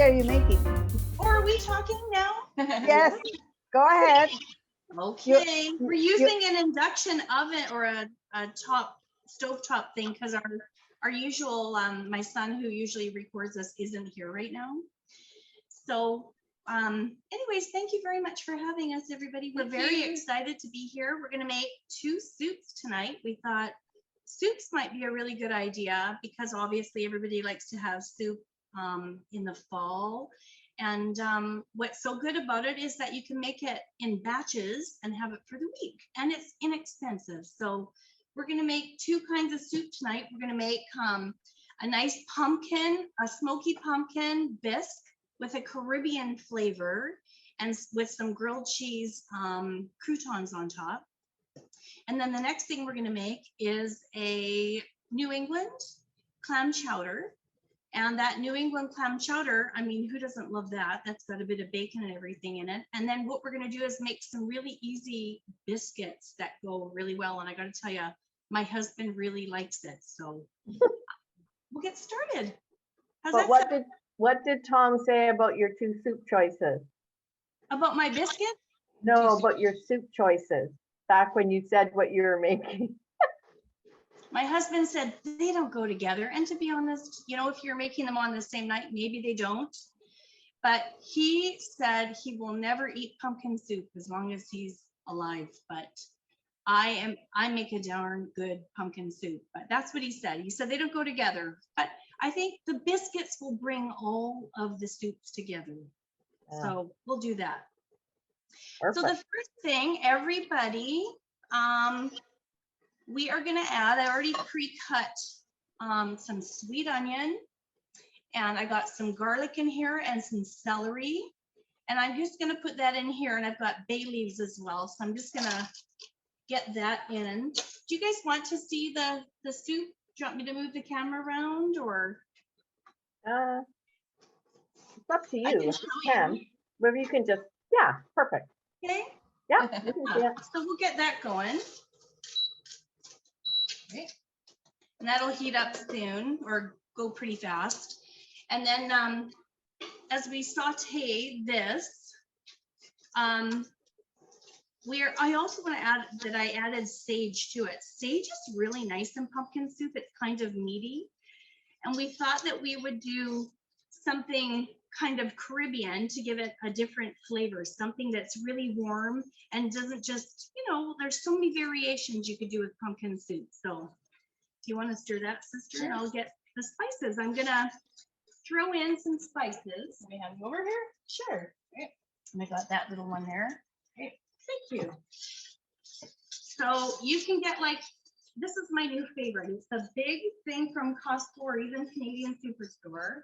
are you making? Or are we talking now? Yes, go ahead. Okay, we're using an induction oven or a stovetop thing because our usual, my son who usually records us isn't here right now. So anyways, thank you very much for having us, everybody. We're very excited to be here. We're going to make 2 soups tonight. We thought soups might be a really good idea because obviously everybody likes to have soup in the fall. And what's so good about it is that you can make it in batches and have it for the week, and it's inexpensive. So we're going to make 2 kinds of soup tonight. We're going to make a nice a smoky pumpkin bisque with a Caribbean flavor and with some grilled cheese croutons on top. And then the next thing we're going to make is a New England clam chowder. And that New England clam chowder, I mean, who doesn't love that? That's got a bit of bacon and everything in it. And then what we're going to do is make some really easy biscuits that go really well. And I got to tell you, my husband really likes it. So we'll get started. But what did Tom say about your 2 soup choices? About my biscuit? No, about your soup choices. Back when you said what you were making. My husband said they don't go together. And to be honest, you know, if you're making them on the same night, maybe they don't. But he said he will never eat pumpkin soup as long as he's alive. But I make a darn good pumpkin soup. But that's what he said. He said they don't go together. But I think the biscuits will bring all of the soups together. Yeah. So we'll do that. Perfect. So the first thing, everybody, we are going to add, I already pre-cut some sweet onion, and I got some garlic in here and some celery, and I'm just going to put that in here, and I've got bay leaves as well, so I'm just going to get that in. Do you guys want to see the soup? Do you want me to move the camera around, or? It's up to you. You can. Maybe you can just, yeah, perfect. Okay. Yeah, you can see it. So we'll get that going. Okay. And that'll heat up soon or go pretty fast. And then as we saute this, I also want to add that I added sage to it. Sage is really nice in pumpkin soup. It's kind of meaty. And we thought that we would do something kind of Caribbean to give it a different flavor, something that's really warm and doesn't just, you know, there's so many variations you could do with pumpkin soup. So if you want to stir that, sister, sure. And I'll get the spices. I'm going to throw in some spices. Let me have them over here. Sure. Okay. And I got that little one there. Okay. Thank you. So you can get like, this is my new favorite. It's the big thing from Costco or even Canadian Superstore.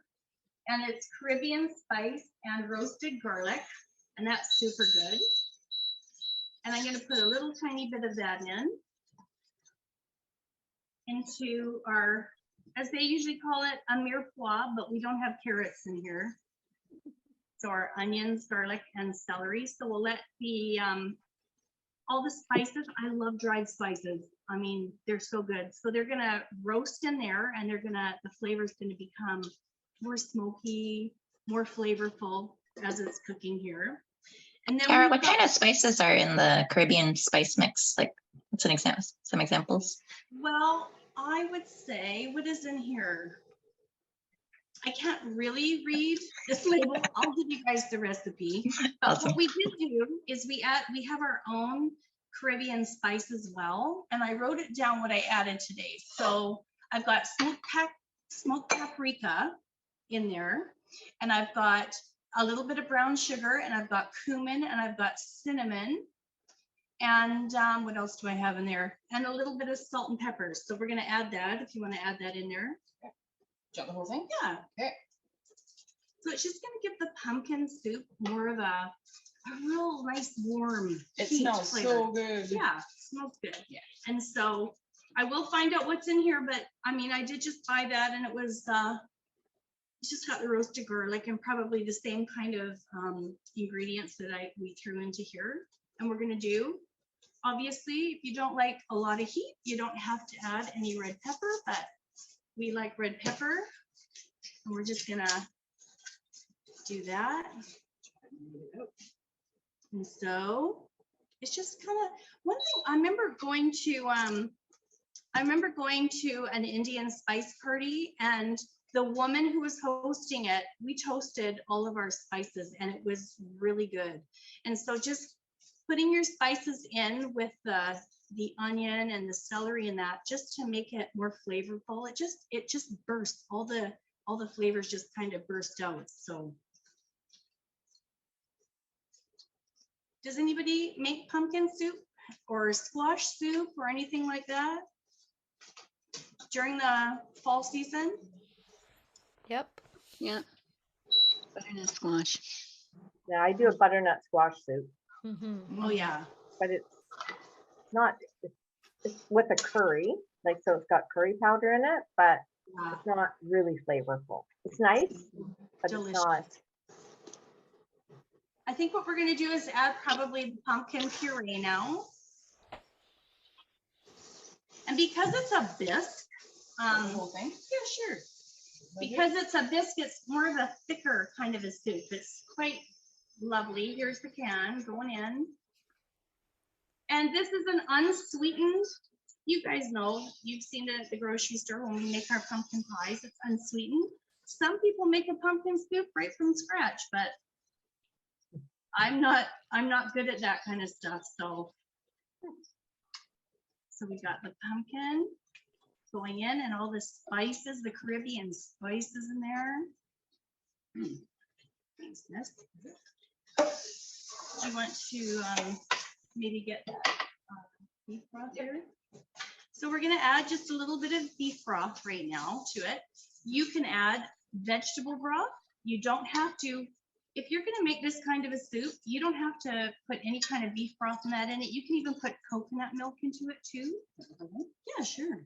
And it's Caribbean spice and roasted garlic. And that's super good. And I'm going to put a little tiny bit of that into our, as they usually call it, a mirepoix, but we don't have carrots in here. So our onions, garlic, and celery. So we'll let the, all the spices, I love dried spices. I mean, they're so good. So they're going to roast in there, and they're going to, the flavor's going to become more smoky, more flavorful as it's cooking here. And then Tara, what kind of spices are in the Caribbean spice mix? Like, what's an example? Some examples? Well, I would say, what is in here? I can't really read this label. I'll give you guys the recipe. But awesome. What we did do is we have our own Caribbean spice as well, and I wrote it down what I added today. So I've got smoked paprika in there, and I've got a little bit of brown sugar, and I've got cumin, and I've got cinnamon, and what else do I have in there? And a little bit of salt and pepper. So we're going to add that if you want to add that in there. Okay. Do you want the whole thing? Yeah. Okay. So it's just going to give the pumpkin soup more of a real nice warm. It smells flavor. So good. Yeah, it smells good. Yeah. And so I will find out what's in here, but I mean, I did just buy that, and it was it's just got the roasted garlic and probably the same kind of ingredients that we threw into here. And we're going to do, obviously, if you don't like a lot of heat, you don't have to add any red pepper, but we like red pepper. And we're just going to do that. And so it's just kind of one thing. I remember going to an Indian spice party, and the woman who was hosting it, we toasted all of our spices and it was really good. And so just putting your spices in with the onion and the celery and that, just to make it more flavorful, it just bursts, all the flavors just kind of burst out. So does anybody make pumpkin soup or squash soup or anything like that during the fall season? Yep. Yeah. Butternut squash. Yeah, I do a butternut squash soup, Mm-hmm. Oh, yeah. but it's not, it's with a curry, like, so it's got curry powder in it, but Yeah. it's not really flavorful. It's nice, but Delicious. it's not. I think what we're gonna do is add probably the pumpkin puree now. And because it's a bisque, yeah, sure. Because it's a bisque, it's more of a thicker kind of a soup. It's quite lovely. Here's the can going in. And this is an unsweetened, you guys know, you've seen it at the grocery store when we make our pumpkin pies, it's unsweetened. Some people make a pumpkin soup right from scratch, but I'm not good at that kind of stuff. So we got the pumpkin going in and all the spices, the Caribbean spices in there. Thanks, Miss. Do you want to maybe get that beef broth here? So we're gonna add just a little bit of beef broth right now to it. You can add vegetable broth. You don't have to, if you're gonna make this kind of a soup, you don't have to put any kind of beef broth in that in it. You can even put coconut milk into it too. Yeah, sure.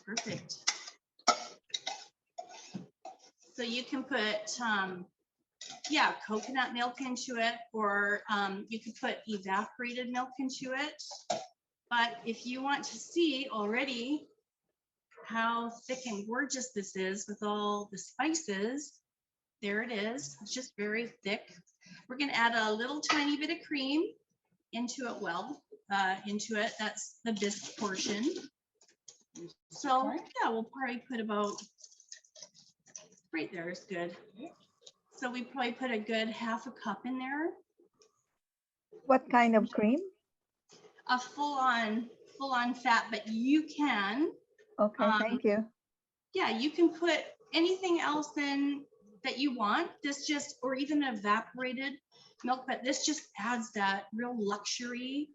Perfect. So you can put, yeah, coconut milk into it, or you could put evaporated milk into it. But if you want to see already how thick and gorgeous this is with all the spices, there it is. It's just very thick. We're going to add a little tiny bit of cream into it. Into it. That's the bisque portion. So yeah, we'll probably put about right there is good. So we probably put a good half a cup in there. What kind of cream? A full on fat, but you can, Okay, thank you. yeah, you can put anything else in that you want. This just, or even evaporated milk, but this just adds that real luxury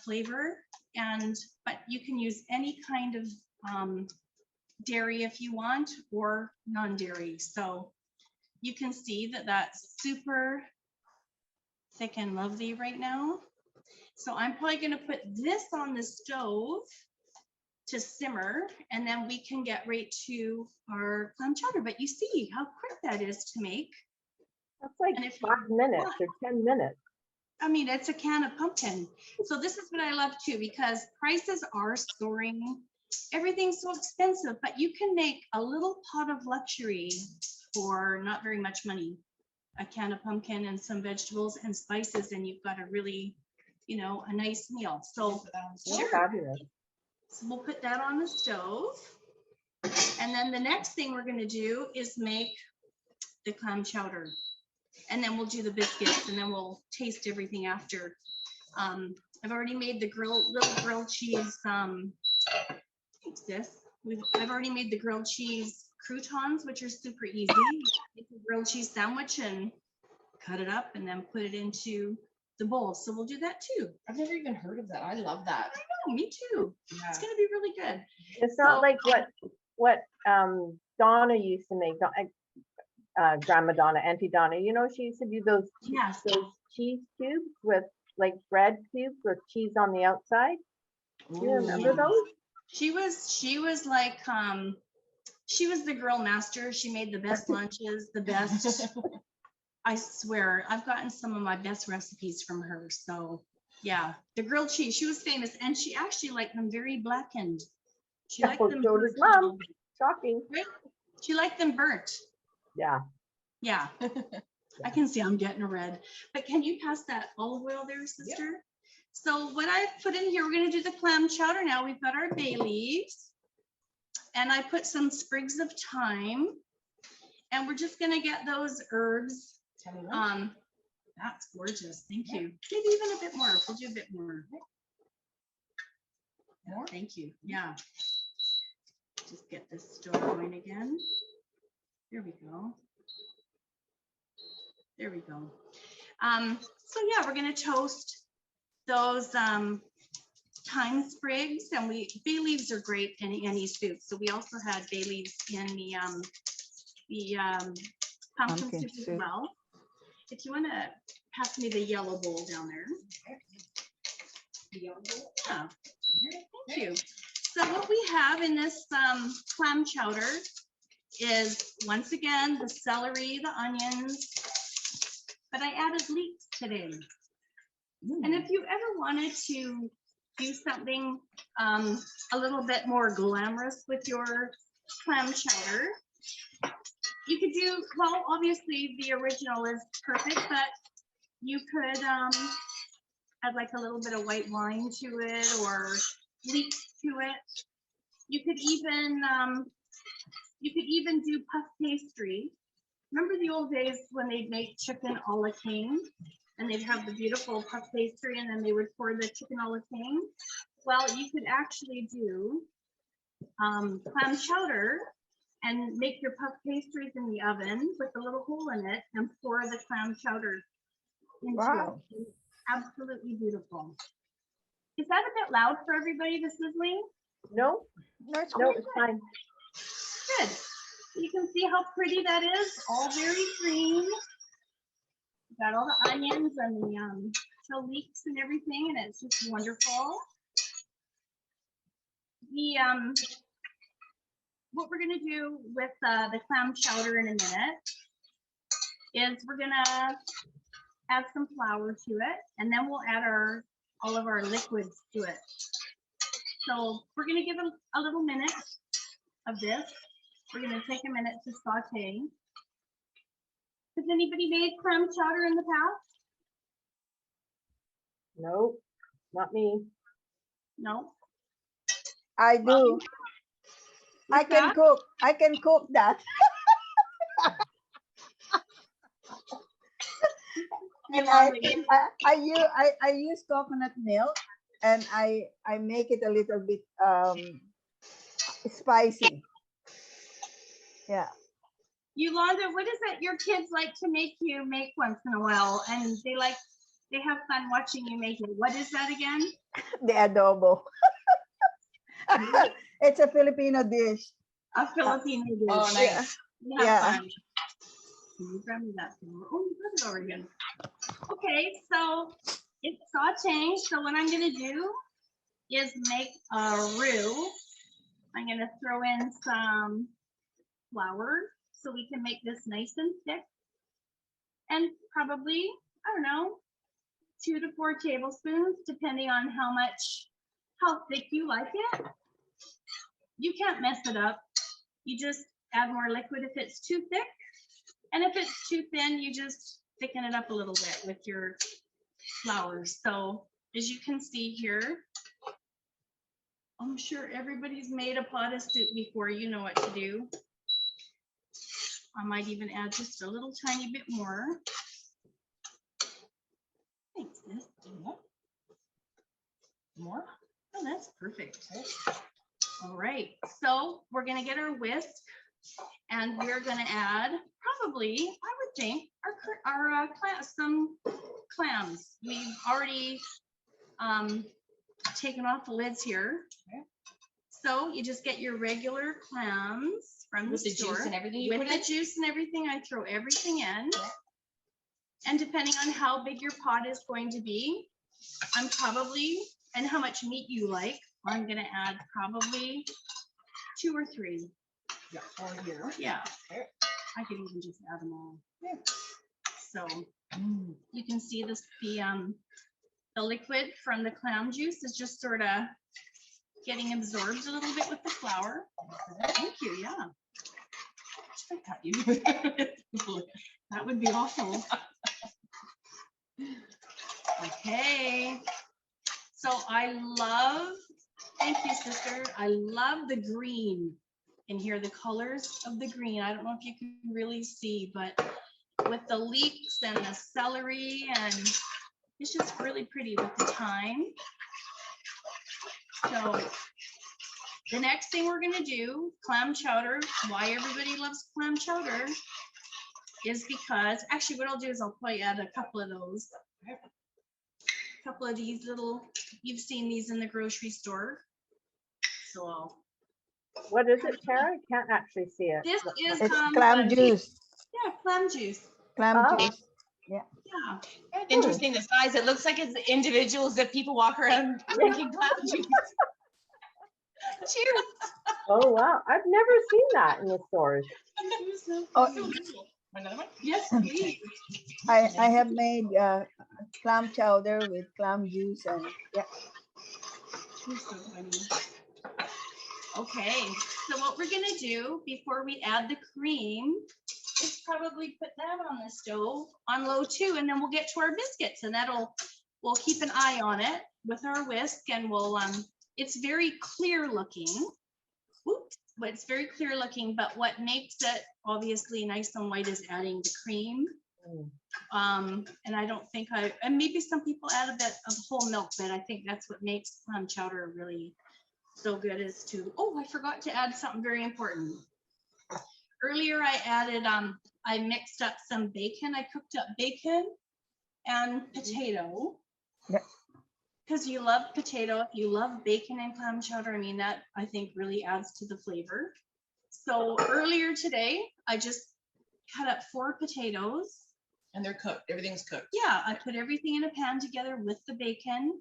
flavor. But you can use any kind of dairy if you want, or non-dairy. So you can see that that's super thick and lovely right now. So I'm probably going to put this on the stove to simmer, and then we can get right to our clam chowder. But you see how quick that is to make. That's like And if you 5 minutes want- or 10 minutes. I mean, it's a can of pumpkin. So this is what I love too, because prices are soaring. Everything's so expensive, but you can make a little pot of luxury for not very much money. A can of pumpkin and some vegetables and spices, and you've got a really, you know, a nice meal. So Oh, fabulous. So we'll put that on the stove. And then the next thing we're gonna do is make the clam chowder. And then we'll do the biscuits, and then we'll taste everything after. I've already made the little grilled cheese, what's this? I've already made the grilled cheese croutons, which are super easy. Make a grilled cheese sandwich and cut it up and then put it into the bowl. So we'll do that too. I've never even heard of that. I love that. Oh, me too. Yeah. It's gonna be really good. It's not So- like what Donna used to make, Grandma Donna, Auntie Donna, you know, she used to do those Yes. cheese cubes with like bread cubes with cheese on the outside. Do you remember those? She was like, she was the grill master. She made the best lunches, the best. I swear, I've gotten some of my best recipes from her. So yeah, the grilled cheese, she was famous, and she actually liked them very blackened. She liked Oh, them. so does Mom. Shocking. Right? Do you like them burnt? Yeah. Yeah. I can see I'm getting red. But can you pass that olive oil there, sister? So what I put in here, we're going to do the clam chowder now. We've got our bay leaves. And I put some sprigs of thyme. And we're just going to get those herbs. That's gorgeous. Thank you. Maybe even a bit more. We'll do a bit more. Yeah, thank you. Yeah. Just get this stove going again. There we go. There we go. So yeah, we're going to toast those thyme sprigs, and bay leaves are great in any soup. So we also had bay leaves in the pumpkin soup as well. If you want to pass me the yellow bowl down there. The yellow bowl? Yeah. Thank you. So what we have in this clam chowder is, once again, the celery, the onions, but I added leeks today. And if you ever wanted to do something a little bit more glamorous with your clam chowder, you could do, well, obviously the original is perfect, but you could add like a little bit of white wine to it or leeks to it. You could even do puff pastry. Remember the old days when they'd make chicken a la king and they'd have the beautiful puff pastry and then they would pour the chicken a la king? Well, you could actually do clam chowder and make your puff pastries in the oven with a little hole in it and pour the clam chowder into Wow. it. It's absolutely beautiful. Is that a bit loud for everybody, the sizzling? No, No, it's no, great. it's fine. Good. You can see how pretty that is, all very green. Got all the onions and the leeks and everything, and it's just wonderful. What we're gonna do with the clam chowder in a minute is we're gonna add some flour to it, and then we'll add all of our liquids to it. So we're gonna give it a little minute of this. We're gonna take a minute to saute. Has anybody made clam chowder in the past? No, not me. No. I do. I can cook. I can cook that. And I use coconut milk, and I make it a little bit spicy. Yeah. Yolanda, what is it your kids like to make you make once in a while, and they have fun watching you make it? What is that again? The adobo. It's a Filipino dish. A Filipino dish. Oh, nice. You have Yeah. fun. Can you grab me that? Oh, you got it over again. Okay, so it's sauteing. So what I'm gonna do is make a roux. I'm gonna throw in some flour so we can make this nice and thick. And probably, I don't know, 2 to 4 tablespoons, depending on how thick you like it. You can't mess it up. You just add more liquid if it's too thick. And if it's too thin, you just thicken it up a little bit with your flour. So as you can see here, I'm sure everybody's made a pot of soup before. You know what to do. I might even add just a little tiny bit more. Thanks, sis. More? Oh, that's perfect. All right, so we're gonna get our whisk, and we're gonna add probably, I would think, some clams. We've already taken off the lids here. Okay. So you just get your regular clams from the With the store. juice and everything you With put the in? juice and everything, I throw everything in. Yeah. And depending on how big your pot is going to be, I'm probably, and how much meat you like, I'm gonna add probably 2 or 3. Yeah, or here. Yeah, Okay. I could even just add them all. Yeah. So you can see this, the liquid from the clam juice is just sort of getting absorbed a little bit with the flour. Thank you, yeah. I thought you. That would be awful. Okay. So thank you, sister. I love the green in here, the colors of the green. I don't know if you can really see, but with the leeks and the celery, and it's just really pretty with the thyme. So the next thing we're gonna do, clam chowder. Why everybody loves clam chowder is because, actually what I'll do is I'll probably add a couple of those. A couple of these little, you've seen these in the grocery store. So What is it, Tara? I can't actually see it. this is It's clam juice. Yeah, clam juice. Clam Oh. juice. Yeah. Interesting the size. It looks like it's individuals that people walk around drinking clam juice. Cheers. Oh, wow. I've never seen that in the stores. Oh, Another one? Yes, please. I have made clam chowder with clam juice and yeah. You're so funny. Okay, so what we're gonna do before we add the cream is probably put that on the stove on low too, and then we'll get to our biscuits, and we'll keep an eye on it with our whisk, and we'll it's very clear looking. Oops, but it's very clear looking, but what makes it obviously nice and white is adding the cream. And I don't think and maybe some people add a bit of whole milk, but I think that's what makes clam chowder really so good is to, oh, I forgot to add something very important. Earlier I added, I mixed up some bacon. I cooked up bacon and potato. Yep. Because you love potato, you love bacon and clam chowder. I mean, that I think really adds to the flavor. So earlier today, I just cut up 4 potatoes. And they're cooked. Everything's cooked. Yeah, I put everything in a pan together with the bacon.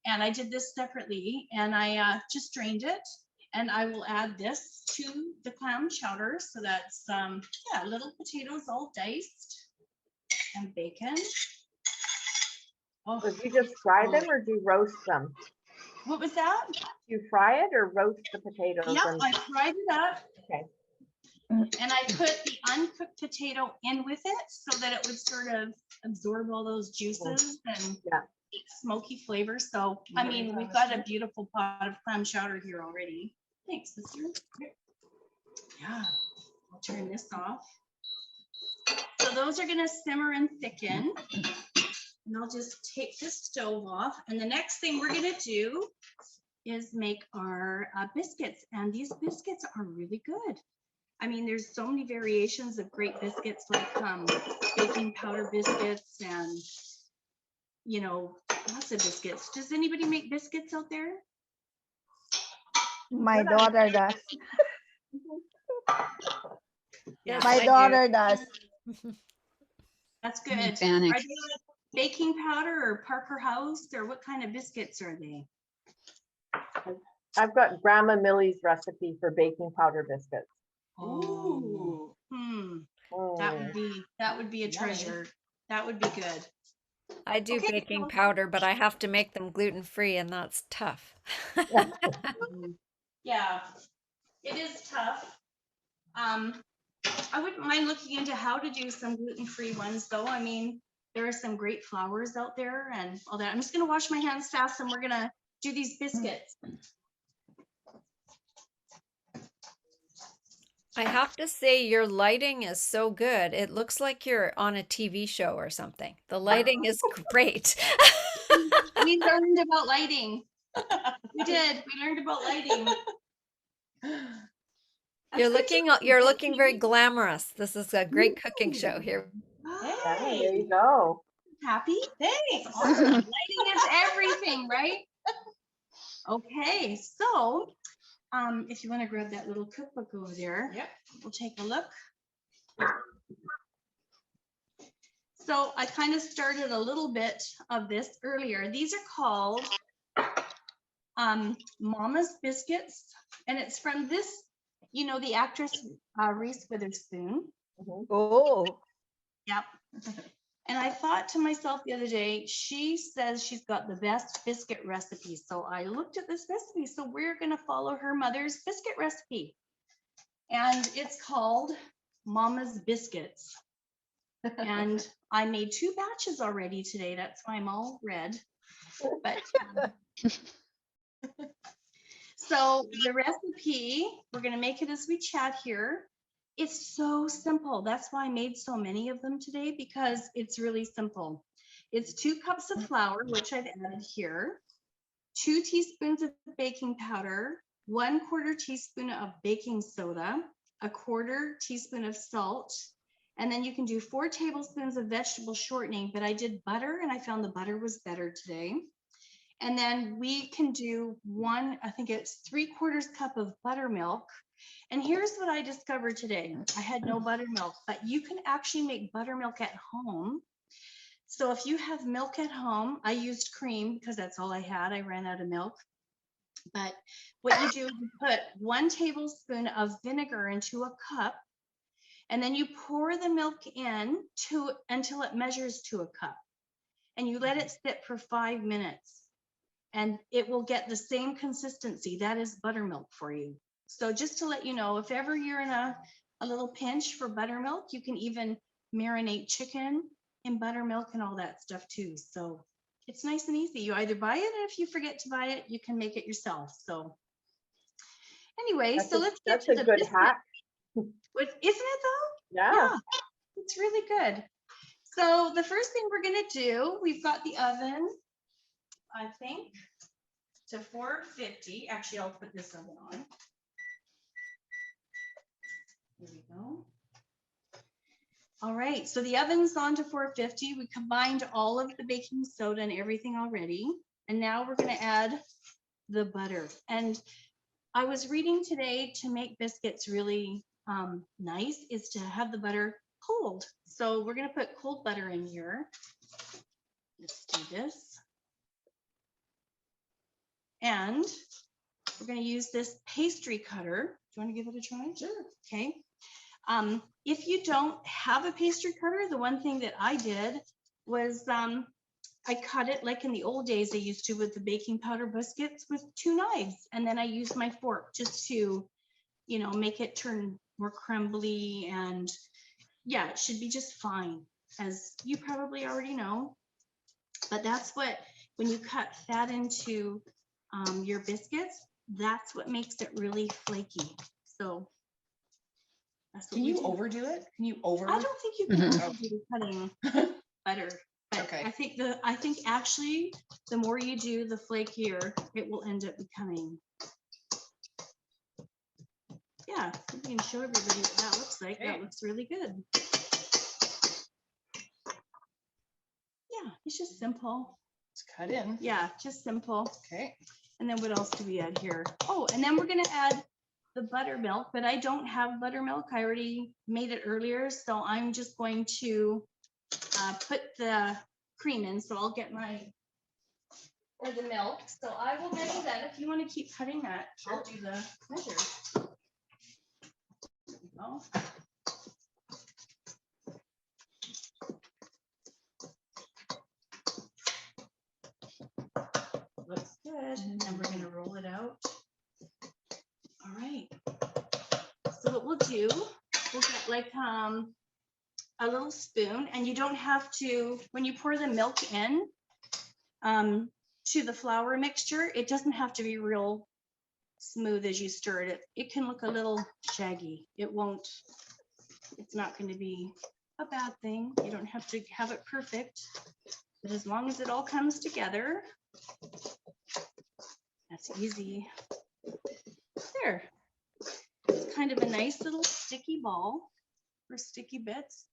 And I did this separately, and I just drained it. And I will add this to the clam chowder. So that's, yeah, little potatoes all diced and bacon. Oh, So do you just fry them or do you roast them? what was that? Do you fry it or roast the potatoes? Yeah, and- I fried it up. Okay. And I put the uncooked potato in with it so that it would sort of absorb all those juices and Yeah. smoky flavor. So, I mean, we've got a beautiful pot of clam chowder here already. Thanks, sister. Yeah, I'll turn this off. So those are gonna simmer and thicken. And I'll just take the stove off. And the next thing we're gonna do is make our biscuits. And these biscuits are really good. I mean, there's so many variations of great biscuits, like baking powder biscuits and, you know, lots of biscuits. Does anybody make biscuits out there? My daughter does. Yes, My I do. daughter does. That's good. Panic. Are they like baking powder or Parker House, or what kind of biscuits are they? I've got Grandma Millie's recipe for baking powder biscuits. Ooh. That would be a Yummy. treasure. That would be good. I do Okay, baking so- powder, but I have to make them gluten-free, and that's tough. Yeah, it is tough. I wouldn't mind looking into how to do some gluten-free ones, though. I mean, there are some great flours out there and all that. I'm just gonna wash my hands fast, and we're gonna do these biscuits. I have to say, your lighting is so good. It looks like you're on a TV show or something. The lighting is great. We learned about lighting. We did. We learned about lighting. You're looking very glamorous. This is a great cooking show here. Yeah, there Hey, you go. happy? Thanks. Awesome. Lighting is everything, right? Okay, so if you want to grab that little cookbook over there, Yep. we'll take a look. So I kind of started a little bit of this earlier. These are called Mama's Biscuits, and it's from this, you know, the actress Reese Witherspoon. Oh, Yep. And I thought to myself the other day, she says she's got the best biscuit recipe. So I looked at this recipe. So we're going to follow her mother's biscuit recipe. And it's called Mama's Biscuits. And I made 2 batches already today. That's why I'm all red. But so the recipe, we're going to make it as we chat here. It's so simple. That's why I made so many of them today, because it's really simple. It's 2 cups of flour, which I've added here, 2 teaspoons of baking powder, 1/4 teaspoon of baking soda, 1/4 teaspoon of salt, and then you can do 4 tablespoons of vegetable shortening, but I did butter and I found the butter was better today. And then we can do I think it's 3/4 cup of buttermilk. And here's what I discovered today. I had no buttermilk, but you can actually make buttermilk at home. So if you have milk at home, I used cream because that's all I had. I ran out of milk. But what you do is you put 1 tablespoon of vinegar into a cup, and then you pour the milk in until it measures to a cup. And you let it sit for 5 minutes. And it will get the same consistency. That is buttermilk for you. So just to let you know, if ever you're in a little pinch for buttermilk, you can even marinate chicken in buttermilk and all that stuff too. So it's nice and easy. You either buy it, and if you forget to buy it, you can make it yourself. So anyway, so let's get to the good biscuit. hack. Isn't it though? Yeah. It's really good. So the first thing we're gonna do, we've got the oven, I think, to 450. Actually, I'll put this oven on. There we go. All right, so the oven's on to 450. We combined all of the baking soda and everything already. And now we're gonna add the butter. And I was reading today, to make biscuits really nice is to have the butter cold. So we're gonna put cold butter in here. Let's do this. And we're going to use this pastry cutter. Do you want to give it a try? Sure. Okay. If you don't have a pastry cutter, the one thing that I did was I cut it like in the old days I used to with the baking powder biscuits with 2 knives. And then I used my fork just to, you know, make it turn more crumbly. And yeah, it should be just fine, as you probably already know. But that's what, when you cut fat into your biscuits, that's what makes it really flaky. So that's what Can you do. overdo it? Can you over? I don't think you can overdo cutting butter. But Okay. I think actually the more you do, the flakier it will end up becoming. Yeah, we can show everybody what that looks like. Okay. That looks really good. Yeah, it's just simple. It's cut in. Yeah, just simple. Okay. And then what else do we add here? Oh, and then we're gonna add the buttermilk, but I don't have buttermilk. I already made it earlier, so I'm just going to put the cream in. So I'll get the milk. So I will measure that. If you want to keep cutting that, I'll do the measure. There we go. Looks good. And then we're gonna roll it out. All right. So what we'll do, we'll get like a little spoon, and you don't have to, when you pour the milk in to the flour mixture, it doesn't have to be real smooth as you stir it. It can look a little shaggy. It won't, it's not going to be a bad thing. You don't have to have it perfect, but as long as it all comes together, that's easy. There. It's kind of a nice little sticky ball or sticky bits.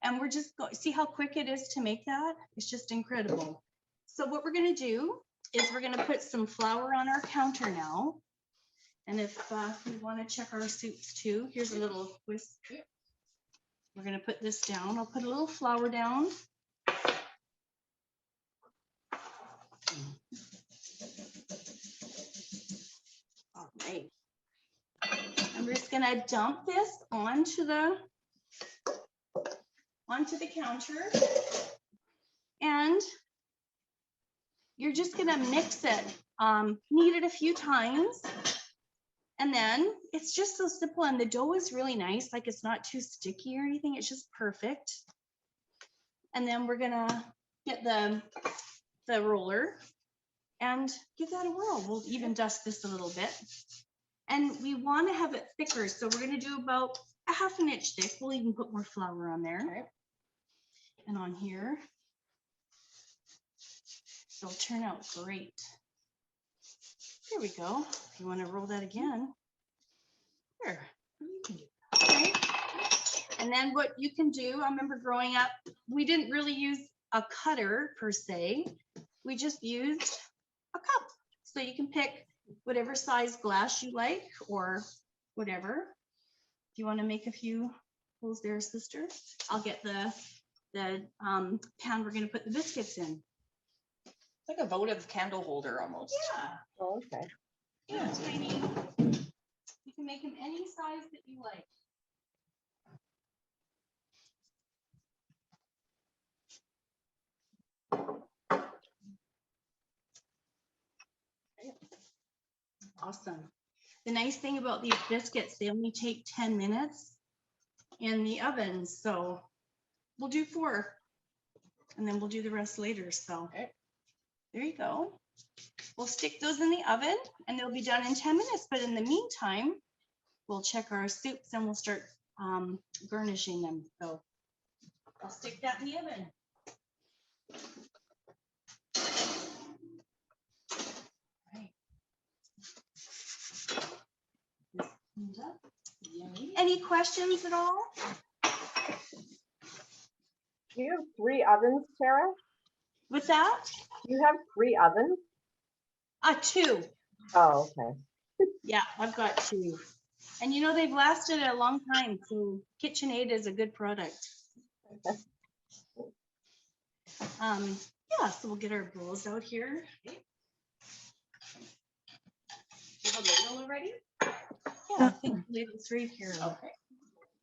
And we're just going, see how quick it is to make that? It's just incredible. So what we're gonna do is we're gonna put some flour on our counter now. And if we wanna check our soups too, here's a little whisk. We're gonna put this down. I'll put a little flour down. All right. I'm just gonna dump this onto the counter, and you're just gonna mix it. Knead it a few times, And then it's just so simple, and the dough is really nice. Like it's not too sticky or anything. It's just perfect. And then we're gonna get the roller and give that a whirl. We'll even dust this a little bit. And we want to have it thicker. So we're gonna do about a 1/2 inch thick. We'll even put more flour on there. Okay. And on here. It'll turn out great. There we go. If you want to roll that again. There. Okay. And then what you can do, I remember growing up, we didn't really use a cutter per se. We just used a cup. So you can pick whatever size glass you like or whatever. If you want to make a few holes there, sister, I'll get the pan we're going to put the biscuits in. It's like a votive candle holder almost. Yeah. Oh, okay. Yeah, tiny. You can make them any size that you like. Awesome. The nice thing about these biscuits, they only take 10 minutes in the oven. So we'll do 4 and then we'll do the rest later. So Okay. there you go. We'll stick those in the oven and they'll be done in 10 minutes. But in the meantime, we'll check our soups and we'll start garnishing them. So I'll stick that in the oven. Right. This comes up. Yummy. Any questions at all? Do you have 3 ovens, Tara? With that? Do you have 3 ovens? 2. Oh, okay. Yeah, I've got 2. And you know, they've lasted a long time. So KitchenAid is a good product. Yeah, so we'll get our bowls out here. You have a ladle already? Yeah, I think the label's right here. Okay.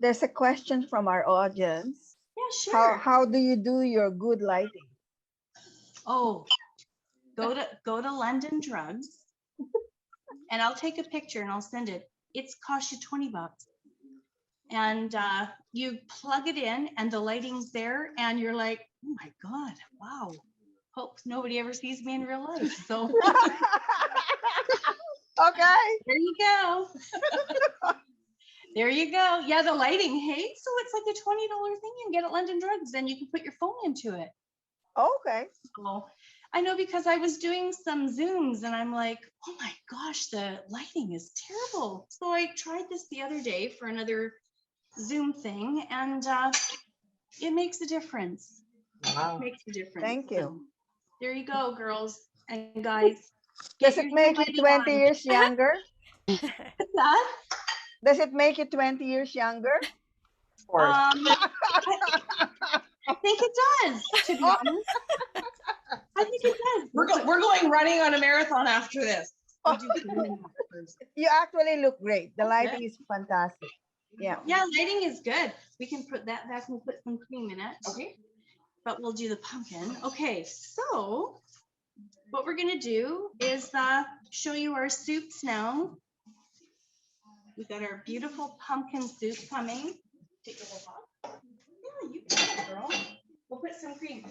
There's a question from our audience. Yeah, sure. How do you do your good lighting? Oh, go to London Drugs and I'll take a picture and I'll send it. It's cost you $20. And you plug it in and the lighting's there and you're like, oh my God, wow. Hope nobody ever sees me in real life. So Okay. there you go. There you go. Yeah, the lighting, hey? So it's like a $20 thing you can get at London Drugs and you can put your phone into it. Okay. So I know because I was doing some Zooms and I'm like, oh my gosh, the lighting is terrible. So I tried this the other day for another Zoom thing and it makes a difference. Wow. It makes a difference. Thank So you. there you go, girls and guys. Does Get it your make you lighting 20 on. years younger? What's that? Does it make you 20 years younger? Of course. I think it does, to be honest. I think it does. We're going running on a marathon after this. We'll do 3 minutes first. You actually look great. The lighting is fantastic. Yeah. Yeah, lighting is good. We can put that back and put some cream in it. Okay. But we'll do the pumpkin. Okay, so what we're gonna do is show you our soups now. We've got our beautiful pumpkin soup coming. Take the whole pot. Yeah, you can, girl. We'll put some cream.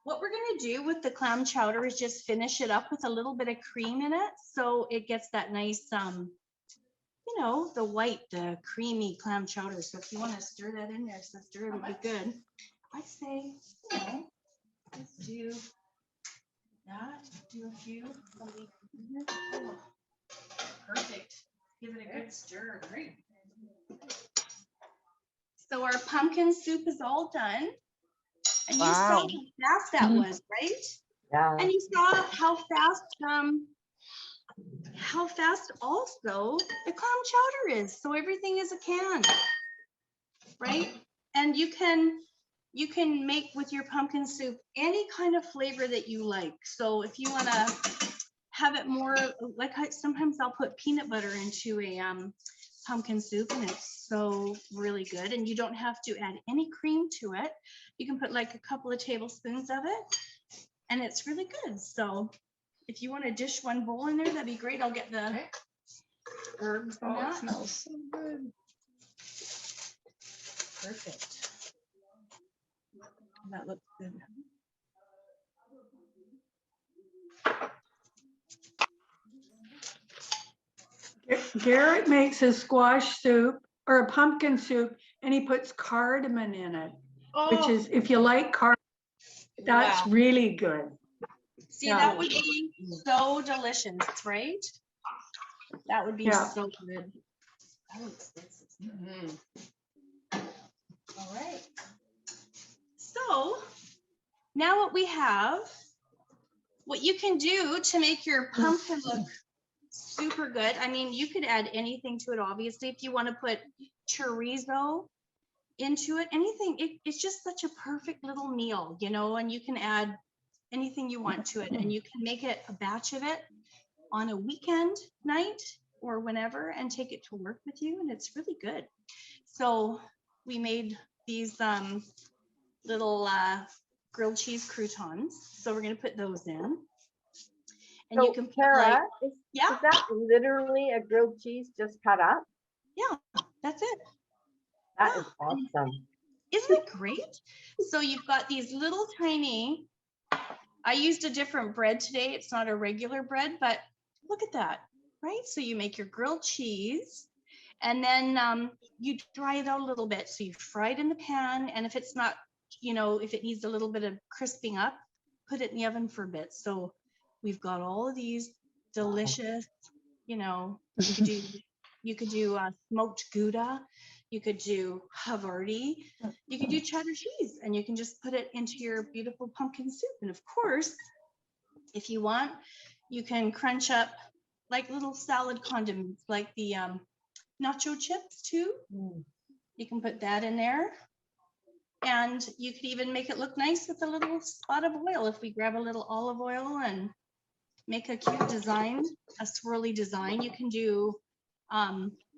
What we're gonna do with the clam chowder is just finish it up with a little bit of cream in it, so it gets that nice, you know, the white, the creamy clam chowder. So if you want to stir that in there, sister, it'll be good. I'd say, you know, let's do that. Do a few. Oh, perfect. Give it a good stir. Great. So our pumpkin soup is all done. And you saw Wow. how fast that was, right? Yeah. And you saw how fast also the clam chowder is. So everything is a can, right? And you can make with your pumpkin soup any kind of flavor that you like. So if you want to have it more like sometimes I'll put peanut butter into a pumpkin soup and it's so really good. And you don't have to add any cream to it. You can put like a couple of tablespoons of it and it's really good. So if you want to dish one bowl in there, that'd be great. I'll get the herbs in Oh, it that. smells so good. Perfect. That looks good. Garrett makes a squash soup or a pumpkin soup and he puts cardamom in it, which Oh, is, if you like cardamom, that's wow. really good. See, Yeah. that would be so delicious, right? That would be Yeah. so good. Oh, this is good. All right. So now what we have, what you can do to make your pumpkin look super good. I mean, you could add anything to it, obviously, if you want to put chorizo into it, anything. It's just such a perfect little meal, you know, and you can add anything you want to it, and you can make it a batch of it on a weekend night or whenever and take it to work with you, and it's really good. So we made these little grilled cheese croutons, so we're going to put those in, and you So can put Tara, like, is yeah, that literally a grilled cheese just cut up? yeah, that's it. That is Yeah. awesome. Isn't it great? So you've got these little tiny, I used a different bread today. It's not a regular bread, but look at that, right? So you make your grilled cheese, and then you dry it out a little bit. So you fry it in the pan, and if it's not, you know, if it needs a little bit of crisping up, put it in the oven for a bit. So we've got all of these delicious, you know, you could do smoked Gouda, you could do Havarti, you can do cheddar cheese, and you can just put it into your beautiful pumpkin soup. And of course, if you want, you can crunch up like little salad condiments, like the nacho chips too. You can put that in there. And you could even make it look nice with a little spot of oil. If we grab a little olive oil and make a cute design, a swirly design, you can do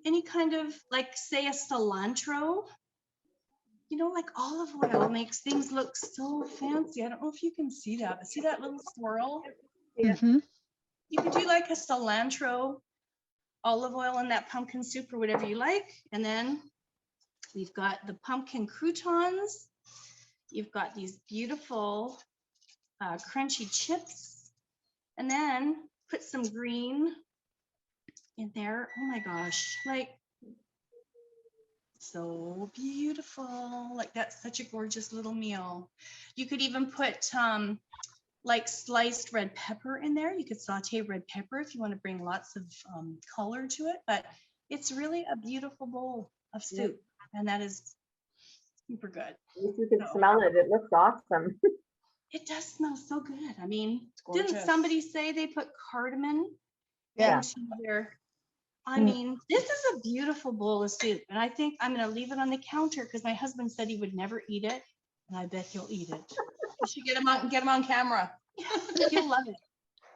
any kind of, like, say, a cilantro, you know, like olive oil makes things look so fancy. I don't know if you can see that, but see that little swirl? Mhm. You could do like a cilantro olive oil in that pumpkin soup or whatever you like. And then we've got the pumpkin croutons. You've got these beautiful crunchy chips. And then put some green in there. Oh my gosh, like so beautiful. Like that's such a gorgeous little meal. You could even put like sliced red pepper in there. You could saute red pepper if you want to bring lots of color to it, but it's really a beautiful bowl of soup, and that is super good. If you can So- smell it, it looks awesome. It does smell so good. I mean, Gorgeous. didn't somebody say they put cardamom Yeah. into their, I mean, this is a beautiful bowl of soup, and I think I'm gonna leave it on the counter because my husband said he would never eat it, and I bet he'll eat it. You should get him on camera. He'll love it.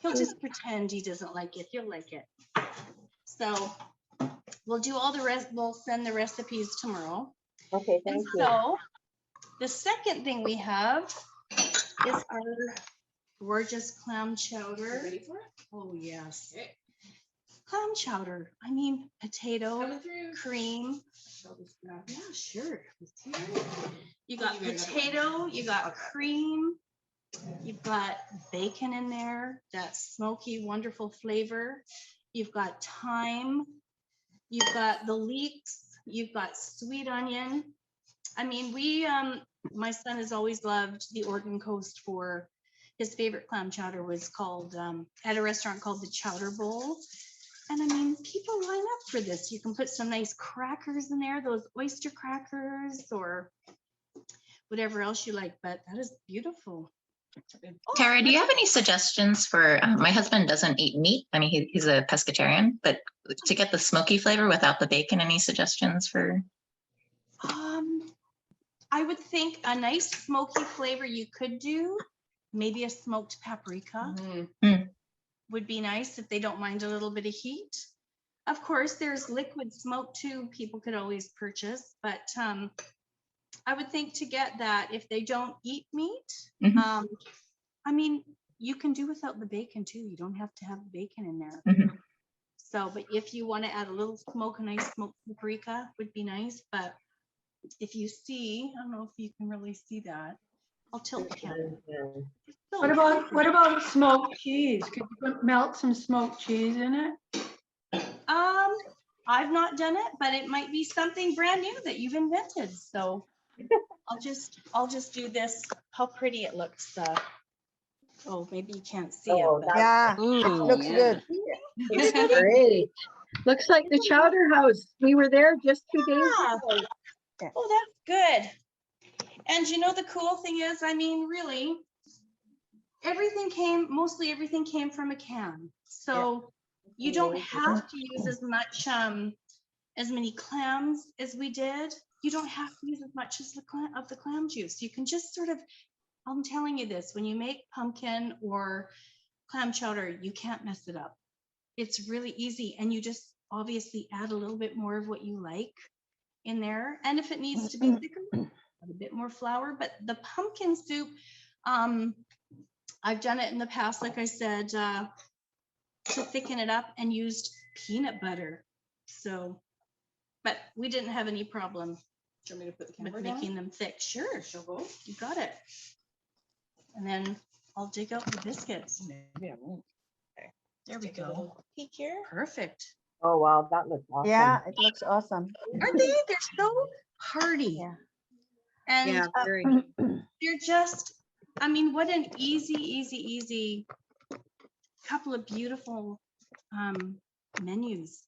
He'll just pretend he doesn't like it. He'll like it. So we'll do all the rest. We'll send the recipes tomorrow. Okay, And thank you. so the second thing we have is our gorgeous clam chowder. Ready for it? Oh, yes. Okay. Clam chowder. I mean, potato, Coming through. cream. Yeah, sure. You got you got another potato, you got cream, you've got bacon in there, that smoky, wonderful flavor. You've got thyme, you've got the leeks, you've got sweet onion. I mean, my son has always loved the Oregon coast for his favorite clam chowder was called, at a restaurant called the Chowder Bowl. And I mean, people line up for this. You can put some nice crackers in there, those oyster crackers or whatever else you like, but that is beautiful. Oh, Tara, do you have any suggestions for, my husband doesn't eat meat. I mean, he's a pescatarian, but to get the smoky flavor without the bacon, any suggestions for? I would think a nice smoky flavor you could do, maybe a smoked paprika would be nice if they don't mind a little bit of heat. Of course, there's liquid smoke too, people could always purchase, but I would think to get that if they don't eat meat, Mhm. I mean, you can do without the bacon too. You don't have to have the bacon in there. Mhm. So, but if you want to add a little smoke, a nice smoked paprika would be nice. But if you see, I don't know if you can really see that. I'll tilt the camera. What about smoked cheese? Could you melt some smoked cheese in it? I've not done it, but it might be something brand new that you've invented. So I'll just do this. How pretty it looks. Oh, maybe you can't see Oh, it. But Yeah, it Ooh, looks yeah. good. Great. Looks like the Chowder House. We were there just 2 days Yeah. ago. Oh, that's good. And you know, the cool thing is, I mean, really, mostly everything came from a can. So you don't have to use as much, as many clams as we did. You don't have to use as much as the clam juice. You can just sort of, I'm telling you this, when you make pumpkin or clam chowder, you can't mess it up. It's really easy. And you just obviously add a little bit more of what you like in there. And if it needs to be thicker, add a bit more flour. But the pumpkin soup, I've done it in the past, like I said, to thicken it up, and used peanut butter. So, but we didn't have any problem Do you want me to put the with camera down? making them thick. Sure, She'll go. you got it. And then I'll dig out the biscuits. Maybe I won't. There we Take a go. little peek here. Perfect. Oh, wow, that looks awesome. Yeah, it looks awesome. Aren't they? They're so hearty. Yeah. And Yeah, very. they're just, I mean, what an easy couple of beautiful menus.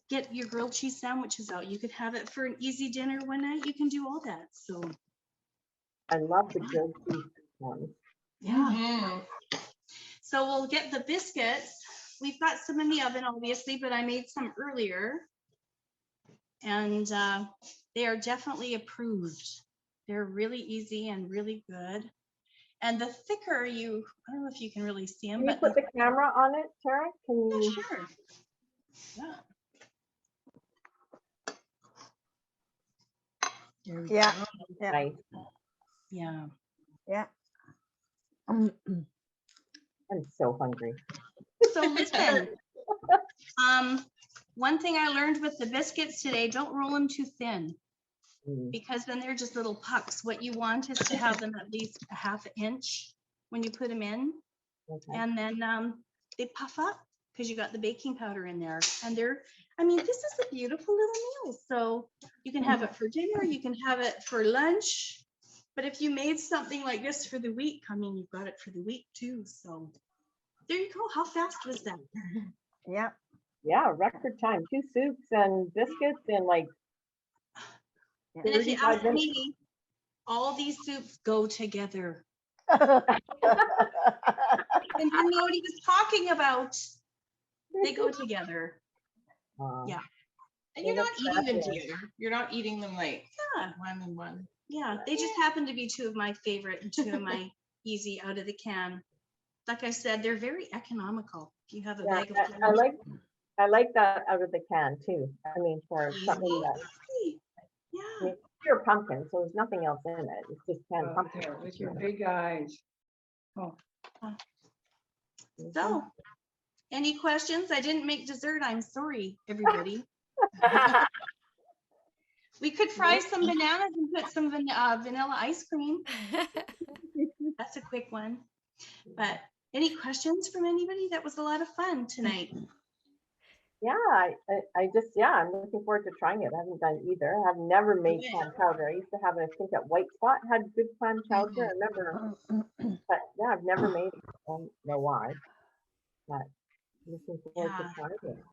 Get your grilled cheese sandwiches out. You could have it for an easy dinner one night. You can do all that. So I love the grilled cheese ones. yeah. Mhm. So we'll get the biscuits. We've got some in the oven, obviously, but I made some earlier. And they are definitely approved. They're really easy and really good. And the thicker you, I don't know if you can really see them, Can you but put the camera on it, Tara? Can yeah, you? sure. Yeah. There we Yeah. go. Yeah. Nice. Yeah. Yeah. I'm so hungry. So listen, one thing I learned with the biscuits today, don't roll them too thin, Mm, because then they're just little pucks. What you want is to have them at least a half inch when you put them in. okay. And then they puff up because you got the baking powder in there. And they're, I mean, this is a beautiful little meal. So you can have it for dinner, you can have it for lunch. But if you made something like this for the week, I mean, you've got it for the week too. So there you go. How fast was that? Yeah. Yeah, record time. 2 soups and biscuits in like And if you 35 ask minutes. me, all these soups go together. Yeah. And you know what he was talking about. They go together. Yeah. And you're Yeah, not that's eating them fabulous. together. You're not eating them like Yeah. one and one. Yeah. They just happen to be two of my favorite and two of my easy out of the can. Like I said, they're very economical. If you have a Yeah, bag of I like that out of the can too. I mean, for something that, I Yeah. mean, it's pure pumpkin, so there's nothing else in it. It's just canned Oh, pumpkin. there, with your big eyes. Oh, So, any questions? I didn't make dessert. I'm sorry, everybody. We could fry some bananas and put some vanilla ice cream. That's a quick one. But any questions from anybody? That was a lot of fun tonight. Yeah, I'm looking forward to trying it. I haven't done either. I've never made Yeah. clam chowder. I used to have it, I think at White Spot had good clam chowder. I remember, but yeah, I've never made it. I don't know why, but I'm looking forward to Yeah. trying it.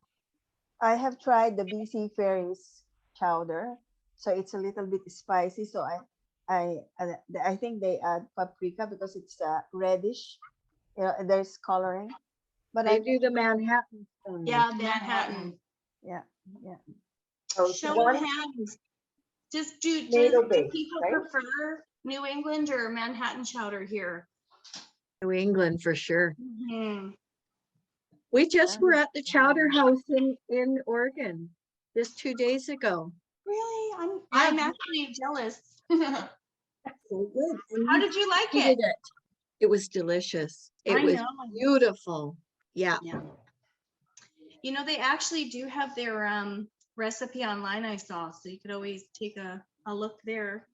I have tried the BC Fairies chowder, so it's a little bit spicy. So I think they add paprika because it's reddish. You know, there's coloring. But They I do the Manhattan. style. Yeah, Manhattan. yeah. So Show one of hands. Just do tomato do base, people right? prefer New England or Manhattan chowder here? New England for sure. Mhm. We just were at the Chowder House in Oregon just 2 days ago. Really? I'm actually jealous. So good. And How we did you like did it? it. It was delicious. It I was know. beautiful. Yeah. Yeah. You know, they actually do have their recipe online, I saw, so you could always take a look there.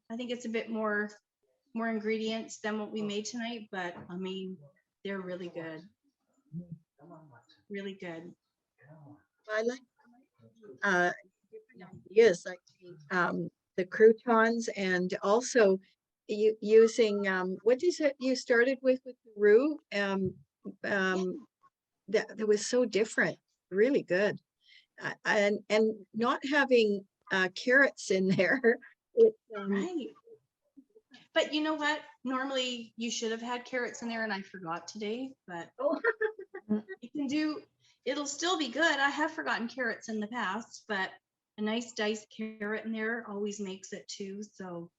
I think it's a bit more ingredients than what we made tonight, but I mean, they're really good. Really good. I like different ideas like the croutons, and also using what is it you started with the roux? That was so different, really good. And not having carrots in there. It, Right. But you know what? Normally you should have had carrots in there and I forgot today, but Oh. you can do, it'll still be good. I have forgotten carrots in the past, but a nice diced carrot in there always makes it too. So,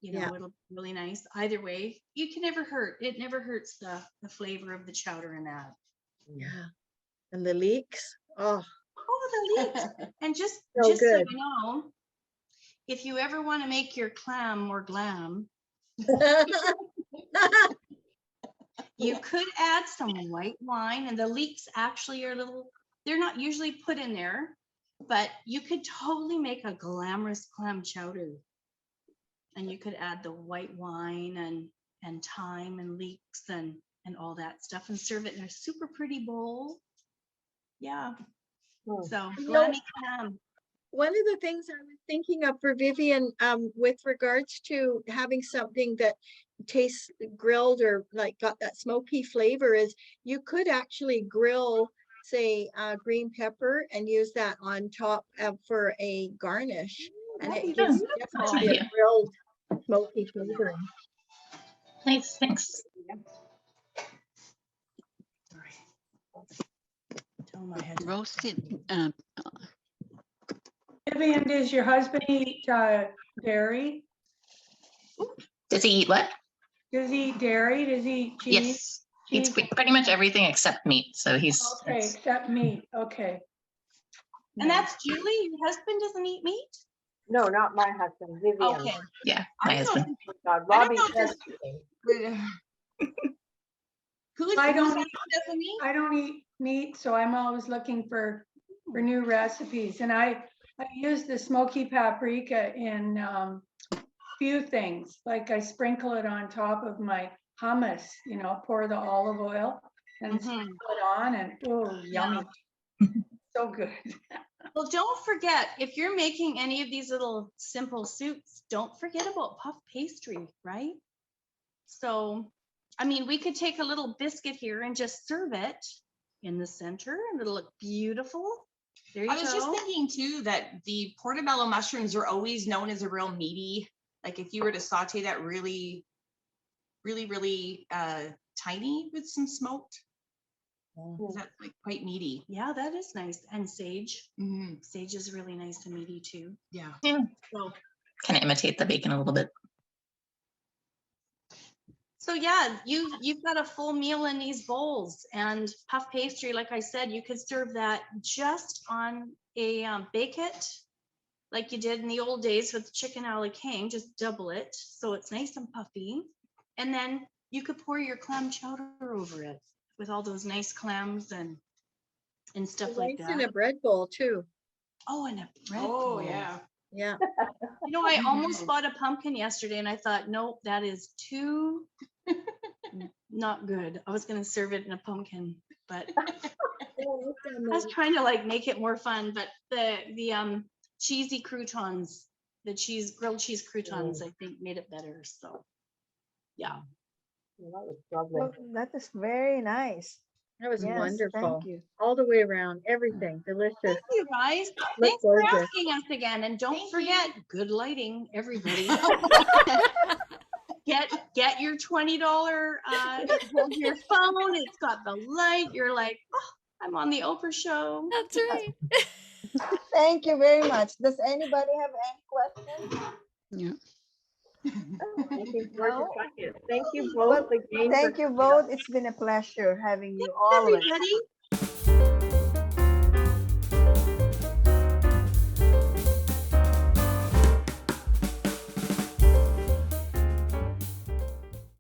you know, Yeah. it'll be really nice. Either way, you can never hurt. It never hurts the flavor of the chowder in that. Yeah. And the leeks. Oh, Oh, the leeks. And just So so good. you know, if you ever want to make your clam more glam, you could add some white wine, and the leeks actually are little, they're not usually put in there, but you could totally make a glamorous clam chowder. And you could add the white wine and thyme and leeks and all that stuff and serve it in a super pretty bowl. Yeah. Hmm. So You know, glammy clam. one of the things I was thinking of for Vivian, with regards to having something that tastes grilled or like got that smoky flavor, is you could actually grill, say, green pepper and use that on top for a garnish. And That'd it be gives beautiful. definitely a Idea. grilled smoky flavoring. Nice, thanks. Tell my head. Roasted, Vivian, does your husband eat dairy? Does he eat what? Does he eat dairy? Does he eat cheese? Yes, eats Cheese? pretty much everything except meat. So he's Okay, except meat. Okay. And that's Julie. Your husband doesn't eat meat? No, not my husband, Vivian. Okay. yeah, my I husband. Oh God, I Robbie don't know says, Who's I don't who eat- doesn't eat? I don't eat meat, so I'm always looking for new recipes. And I use the smoky paprika in few things. Like I sprinkle it on top of my hummus, you know, pour the olive oil and Mhm. sprinkle it on, and oh, yummy. So good. Well, don't forget, if you're making any of these little simple soups, don't forget about puff pastry, right? So, I mean, we could take a little biscuit here and just serve it in the center and it'll look beautiful. There you I was just go. thinking too that the portobello mushrooms are always known as a real meaty, like if you were to saute that really tiny with some smoked, that's like quite meaty. Yeah, that is nice. And sage. Mhm. Sage is really nice and meaty too. Yeah. Yeah, So, kind of imitate the bacon a little bit. so yeah, you've got a full meal in these bowls, and puff pastry, like I said, you could serve that just on a bake it like you did in the old days with chicken a la king, just double it so it's nice and puffy. And then you could pour your clam chowder over it with all those nice clams and stuff like Nice in that. a bread bowl too. Oh, and a bread Oh, bowl. yeah. Yeah. You know, I almost bought a pumpkin yesterday and I thought, nope, that is too not good. I was gonna serve it in a pumpkin, but I was trying to like make it more fun. But the cheesy croutons, the grilled cheese croutons, I think made it better. So yeah. that was lovely. Well, that is very nice. That was Yes, wonderful. thank you. All the way around, everything delicious. Thank you guys. Look Thanks for gorgeous. asking us again. And don't forget, good lighting, everybody. Get your $20, hold your phone, it's got the light, you're like, oh, I'm on the Oprah show. That's right. Thank you very much. Does anybody have any questions? yeah. Looking forward to No? trying it. Thank you both again. Thank for you coming both. up. It's been a pleasure having you Thanks, always. everybody.